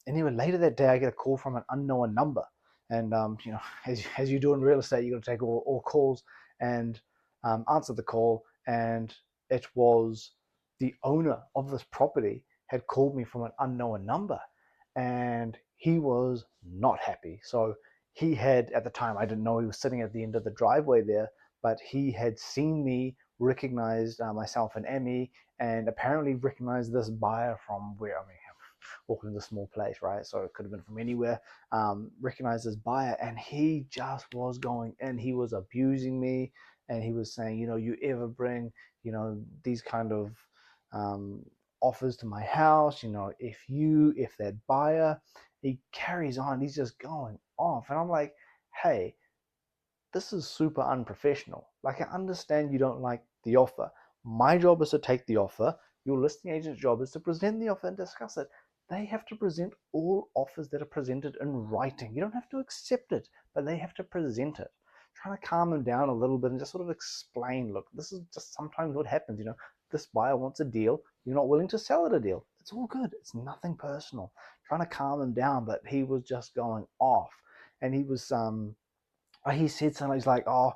Anyway, later that day, I get a call from an unknown number. And, as you do in real estate, you got to take all calls and answer the call. And it was the owner of this property had called me from an unknown number. And he was not happy. So he had, at the time, I didn't know he was sitting at the end of the driveway there, but he had seen me, recognized myself and Emmy, and apparently recognized this buyer from where, I mean, walking into a small place, right? So it could have been from anywhere. Recognized this buyer, and he just was going in. He was abusing me, and he was saying, you ever bring, these kind of um, offers to my house, if that buyer, he carries on, he's just going off. And I'm like, hey, this is super unprofessional. Like, I understand you don't like the offer. My job is to take the offer. Your listing agent's job is to present the offer and discuss it. They have to present all offers that are presented in writing. You don't have to accept it, but they have to present it. Trying to calm them down a little bit and just sort of explain, look, this is just sometimes what happens. This buyer wants a deal. You're not willing to sell it a deal. It's all good. It's nothing personal. Trying to calm him down, but he was just going off. And he said something. He's like, oh,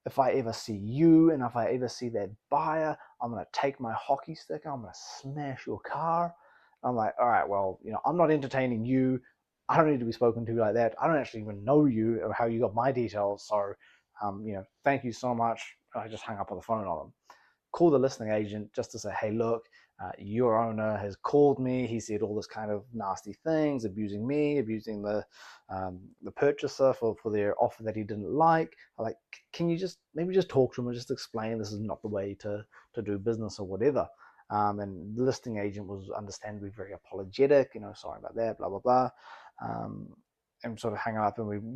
if I ever see you and if I ever see that buyer, I'm going to take my hockey stick, I'm going to smash your car. I'm like, all right, well, I'm not entertaining you. I don't need to be spoken to like that. I don't actually even know you or how you got my details. So, thank you so much. I just hung up on the phone on him. Call the listing agent just to say, hey, look, your owner has called me. He said all this kind of nasty things, abusing me, abusing the purchaser for their offer that he didn't like. I'm like, can you maybe just talk to him and just explain this is not the way to do business or whatever. And the listing agent was understandably very apologetic, sorry about that, blah, blah, blah. And sort of hang up, and we